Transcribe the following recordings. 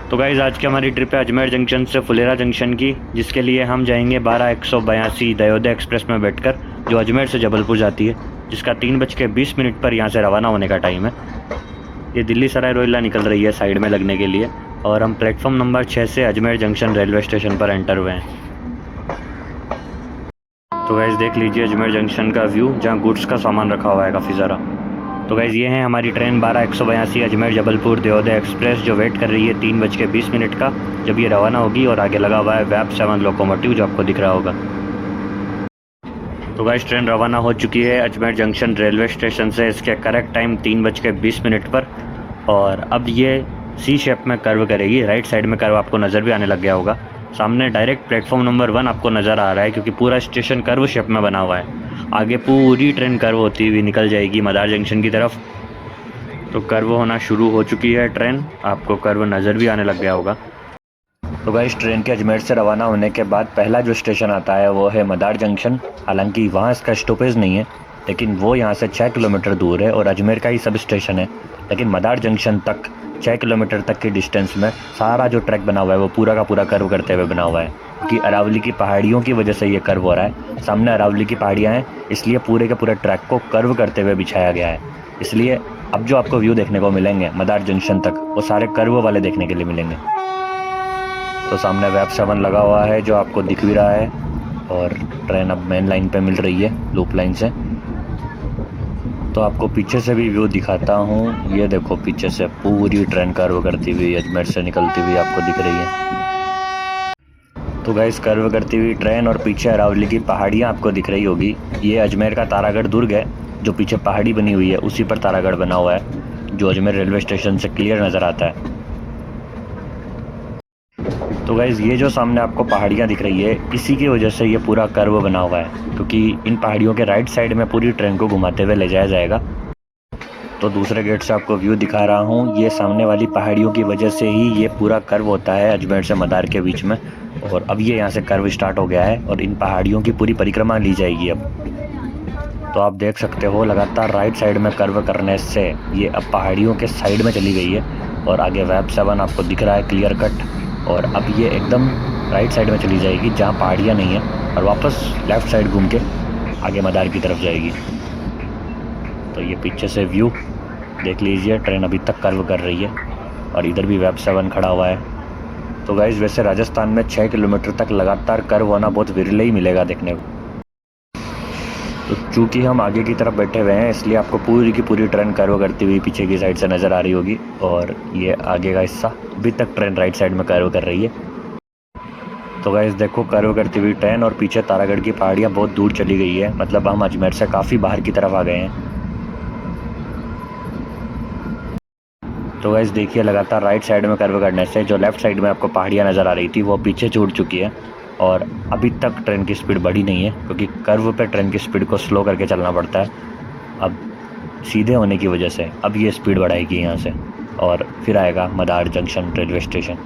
तो गाइज़ आज की हमारी ट्रिप है अजमेर जंक्शन से फुलेरा जंक्शन की, जिसके लिए हम जाएंगे 12-182 दयोदय एक्सप्रेस में बैठकर, जो अजमेर से जबलपुर जाती है, जिसका 3:20 पर यहाँ से रवाना होने का टाइम है। ये दिल्ली सराय रोहिल्ला निकल रही है साइड में लगने के लिए, और हम प्लेटफॉर्म नंबर 6 से अजमेर जंक्शन रेलवे स्टेशन पर एंटर हुए हैं। तो गाइज़ देख लीजिए अजमेर जंक्शन का व्यू, जहाँ गुड्स का सामान रखा हुआ है काफ़ी सारा। तो गाइज़ ये है हमारी ट्रेन 12-182 अजमेर जबलपुर दयोदय एक्सप्रेस, जो वेट कर रही है 3:20 का, जब ये रवाना होगी। और आगे लगा हुआ है वैप 7 लोकोमोटिव, जो आपको दिख रहा होगा। तो गाइज़ ट्रेन रवाना हो चुकी है अजमेर जंक्शन रेलवे स्टेशन से। इसके करेक्ट टाइम 3:20 पर। और अब ये सी शेप में कर्व करेगी। राइट साइड में कर्व आपको नज़र भी आने लग गया होगा। सामने डायरेक्ट प्लेटफॉर्म नंबर 1 आपको नज़र आ रहा है, क्योंकि पूरा स्टेशन कर्व शेप में बना हुआ है। आगे पूरी ट्रेन कर्व होती हुई निकल जाएगी मदार जंक्शन की तरफ। तो कर्व होना शुरू हो चुकी है ट्रेन, आपको कर्व नज़र भी आने लग गया होगा। तो गाइस ट्रेन के अजमेर से रवाना होने के बाद पहला जो स्टेशन आता है वो है मदार जंक्शन। हालांकि वहाँ इसका स्टॉपेज नहीं है, लेकिन वो यहाँ से 6 किलोमीटर दूर है और अजमेर का ही सब स्टेशन है। लेकिन मदार जंक्शन तक 6 किलोमीटर तक की डिस्टेंस में सारा जो ट्रैक बना हुआ है वो पूरा का पूरा कर्व करते हुए बना हुआ है, क्योंकि अरावली की पहाड़ियों की वजह से ये कर्व हो रहा है। सामने अरावली की पहाड़ियाँ हैं, इसलिए पूरे के पूरे ट्रैक को कर्व करते हुए बिछाया गया है। इसलिए अब जो आपको व्यू देखने को मिलेंगे मदार जंक्शन तक, वो सारे कर्व वाले देखने के लिए मिलेंगे। तो सामने वैप 7 लगा हुआ है, जो आपको दिख भी रहा है। और ट्रेन अब मेन लाइन पे मिल रही है लूप लाइन से। तो आपको पीछे से भी व्यू दिखाता हूँ। ये देखो पीछे से पूरी ट्रेन कर्व करती हुई अजमेर से निकलती हुई आपको दिख रही है। तो गाइस कर्व करती हुई ट्रेन और पीछे अरावली की पहाड़ियाँ आपको दिख रही होगी। ये अजमेर का तारागढ़ दुर्ग है, जो पीछे पहाड़ी बनी हुई है उसी पर तारागढ़ बना हुआ है, जो अजमेर रेलवे स्टेशन से क्लियर नज़र आता है। तो गाइज़ ये जो सामने आपको पहाड़ियाँ दिख रही है, इसी की वजह से ये पूरा कर्व बना हुआ है, क्योंकि इन पहाड़ियों के राइट साइड में पूरी ट्रेन को घुमाते हुए ले जाया जाएगा। तो दूसरे गेट से आपको व्यू दिखा रहा हूँ। ये सामने वाली पहाड़ियों की वजह से ही ये पूरा कर्व होता है अजमेर से मदार के बीच में। और अब ये यहाँ से कर्व स्टार्ट हो गया है और इन पहाड़ियों की पूरी परिक्रमा ली जाएगी अब। तो आप देख सकते हो लगातार राइट साइड में कर्व करने से ये अब पहाड़ियों के साइड में चली गई है। और आगे वैप 7 आपको दिख रहा है क्लियर कट। और अब ये एकदम राइट साइड में चली जाएगी जहाँ पहाड़ियाँ नहीं है, और वापस लेफ़्ट साइड घूम के आगे मदार की तरफ जाएगी। तो ये पीछे से व्यू देख लीजिए, ट्रेन अभी तक कर्व कर रही है और इधर भी वैप 7 खड़ा हुआ है। तो गाइज़ वैसे राजस्थान में 6 किलोमीटर तक लगातार कर्व होना बहुत विरले ही मिलेगा देखने को। तो चूँकि हम आगे की तरफ बैठे हुए हैं, इसलिए आपको पूरी की पूरी ट्रेन कर्व करती हुई पीछे की साइड से नज़र आ रही होगी। और ये आगे का हिस्सा अभी तक ट्रेन राइट साइड में कर्व कर रही है। तो गाइस देखो कर्व करती हुई ट्रेन और पीछे तारागढ़ की पहाड़ियाँ बहुत दूर चली गई है, मतलब हम अजमेर से काफ़ी बाहर की तरफ आ गए हैं। तो गाइस देखिए लगातार राइट साइड में कर्व करने से जो लेफ़्ट साइड में आपको पहाड़ियाँ नज़र आ रही थी वो पीछे छूट चुकी है। और अभी तक ट्रेन की स्पीड बढ़ी नहीं है, क्योंकि कर्व पे ट्रेन की स्पीड को स्लो करके चलना पड़ता है। अब सीधे होने की वजह से अब ये स्पीड बढ़ाएगी यहाँ से, और फिर आएगा मदार जंक्शन रेलवे स्टेशन।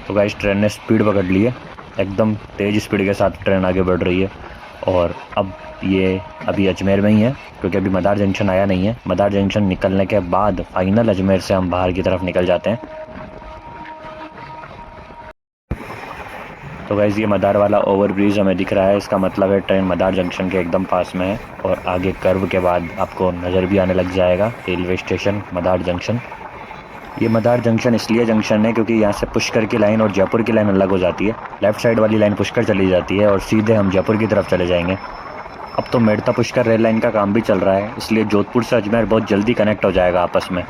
तो गाइस ट्रेन ने स्पीड पकड़ ली है, एकदम तेज़ स्पीड के साथ ट्रेन आगे बढ़ रही है। और अब ये अभी अजमेर में ही है, क्योंकि अभी मदार जंक्शन आया नहीं है। मदार जंक्शन निकलने के बाद फाइनल अजमेर से हम बाहर की तरफ निकल जाते हैं। तो गाइस ये मदार वाला ओवरब्रिज हमें दिख रहा है, इसका मतलब है ट्रेन मदार जंक्शन के एकदम पास में है। और आगे कर्व के बाद आपको नज़र भी आने लग जाएगा रेलवे स्टेशन मदार जंक्शन। ये मदार जंक्शन इसलिए जंक्शन है क्योंकि यहाँ से पुष्कर की लाइन और जयपुर की लाइन अलग हो जाती है। लेफ़्ट साइड वाली लाइन पुष्कर चली जाती है और सीधे हम जयपुर की तरफ चले जाएंगे। अब तो मेड़ता पुष्कर रेल लाइन का काम भी चल रहा है, इसलिए जोधपुर से अजमेर बहुत जल्दी कनेक्ट हो जाएगा आपस में।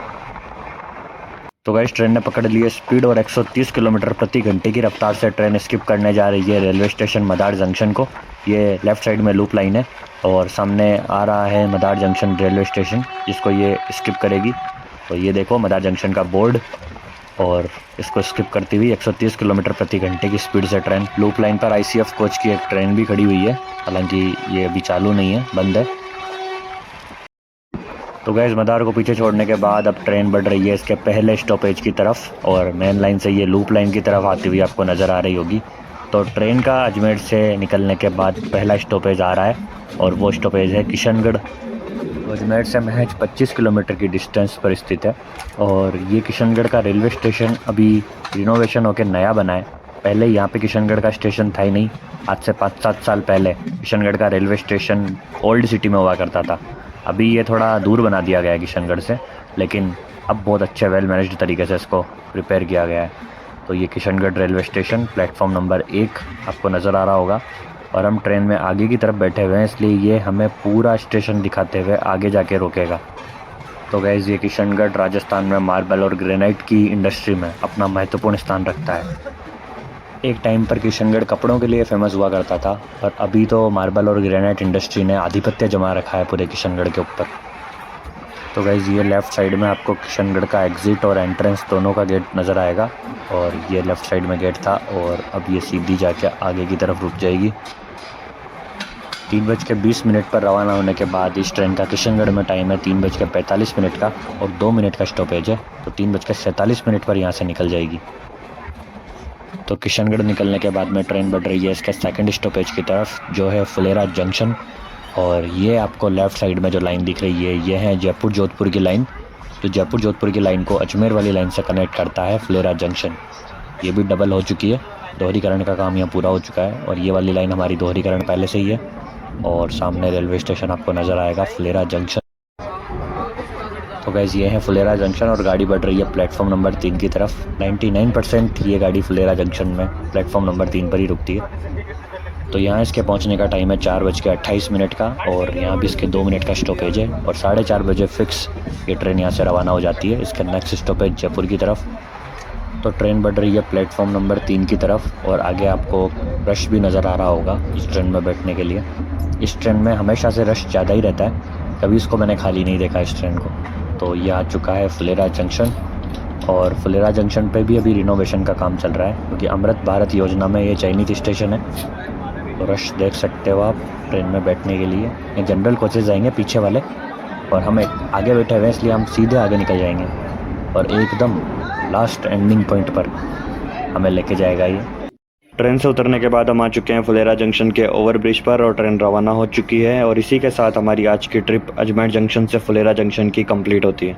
तो गाइस ट्रेन ने पकड़ ली है स्पीड और 130 किलोमीटर प्रति घंटे की रफ्तार से ट्रेन स्किप करने जा रही है रेलवे स्टेशन मदार जंक्शन को। ये लेफ़्ट साइड में लूप लाइन है और सामने आ रहा है मदार जंक्शन रेलवे स्टेशन, जिसको ये स्किप करेगी। तो ये देखो मदार जंक्शन का बोर्ड, और इसको स्किप करती हुई 130 किलोमीटर प्रति घंटे की स्पीड से ट्रेन। लूप लाइन पर ICF कोच की एक ट्रेन भी खड़ी हुई है, हालांकि ये अभी चालू नहीं है, बंद है। तो गैस मदार को पीछे छोड़ने के बाद अब ट्रेन बढ़ रही है इसके पहले स्टॉपेज की तरफ, और मेन लाइन से ये लूप लाइन की तरफ आती हुई आपको नज़र आ रही होगी। तो ट्रेन का अजमेर से निकलने के बाद पहला स्टॉपेज आ रहा है, और वो स्टॉपेज है किशनगढ़। तो अजमेर से महज 25 किलोमीटर की डिस्टेंस पर स्थित है और ये किशनगढ़ का रेलवे स्टेशन अभी रिनोवेशन होकर नया बना है। पहले यहाँ पे किशनगढ़ का स्टेशन था ही नहीं। आज से 5-7 साल पहले किशनगढ़ का रेलवे स्टेशन ओल्ड सिटी में हुआ करता था। अभी ये थोड़ा दूर बना दिया गया है किशनगढ़ से, लेकिन अब बहुत अच्छे वेल मैनेज्ड तरीके से इसको प्रिपेयर किया गया है। तो ये Kishangarh railway station platform number 1 आपको नज़र आ रहा होगा और हम ट्रेन में आगे की तरफ बैठे हुए हैं, इसलिए ये हमें पूरा स्टेशन दिखाते हुए आगे जाके रोकेगा। तो गाइस ये किशनगढ़ राजस्थान में मार्बल और ग्रेनाइट की इंडस्ट्री में अपना महत्वपूर्ण स्थान रखता है। एक टाइम पर किशनगढ़ कपड़ों के लिए फेमस हुआ करता था, पर अभी तो मार्बल और ग्रेनाइट इंडस्ट्री ने आधिपत्य जमा रखा है पूरे किशनगढ़ के ऊपर। तो गाइस ये लेफ़्ट साइड में आपको किशनगढ़ का एग्ज़िट और एंट्रेंस दोनों का गेट नज़र आएगा और ये लेफ़्ट साइड में गेट था और अब ये सीधी जाके आगे की तरफ रुक जाएगी। 3:20 पर रवाना होने के बाद इस ट्रेन का किशनगढ़ में टाइम है 3:45 का और 2 मिनट का स्टॉपेज है, तो 3:47 पर यहाँ से निकल जाएगी। तो किशनगढ़ निकलने के बाद में ट्रेन बढ़ रही है इसके सेकंड स्टॉपेज की तरफ, जो है फुलेरा जंक्शन। और ये आपको लेफ़्ट साइड में जो लाइन दिख रही है ये है जयपुर जोधपुर की लाइन, जो जयपुर जोधपुर की लाइन को अजमेर वाली लाइन से कनेक्ट करता है फुलेरा जंक्शन। ये भी डबल हो चुकी है, दोहरीकरण का काम यहाँ पूरा हो चुका है और ये वाली लाइन हमारी दोहरीकरण पहले से ही है। और सामने रेलवे स्टेशन आपको नज़र आएगा फुलेरा जंक्शन। तो गाइज़ ये है फुलेरा जंक्शन और गाड़ी बढ़ रही है प्लेटफॉर्म नंबर 3 की तरफ। 99% ये गाड़ी फुलेरा जंक्शन में प्लेटफॉर्म नंबर 3 पर ही रुकती है। तो यहाँ इसके पहुँचने का टाइम है 4:28 का और यहाँ भी इसके 2 मिनट का स्टॉपेज है और 4:30 बजे फिक्स ये ट्रेन यहाँ से रवाना हो जाती है। इसका नेक्स्ट स्टॉपेज जयपुर की तरफ। तो ट्रेन बढ़ रही है प्लेटफॉर्म नंबर 3 की तरफ और आगे आपको रश भी नज़र आ रहा होगा इस ट्रेन में बैठने के लिए। इस ट्रेन में हमेशा से रश ज़्यादा ही रहता है, कभी इसको मैंने खाली नहीं देखा इस ट्रेन को। तो ये आ चुका है फुलेरा जंक्शन और फुलेरा जंक्शन पे भी अभी रिनोवेशन का काम चल रहा है, क्योंकि अमृत भारत योजना में ये चयनित स्टेशन है। तो रश देख सकते हो आप ट्रेन में बैठने के लिए। ये जनरल कोचेज़ जाएंगे पीछे वाले और हम आगे बैठे हुए हैं, इसलिए हम सीधे आगे निकल जाएंगे और एकदम लास्ट एंडिंग पॉइंट पर हमें लेके जाएगा ये। ट्रेन से उतरने के बाद हम आ चुके हैं फुलेरा जंक्शन के ओवरब्रिज पर और ट्रेन रवाना हो चुकी है और इसी के साथ हमारी आज की ट्रिप अजमेर जंक्शन से फुलेरा जंक्शन की कंप्लीट होती है।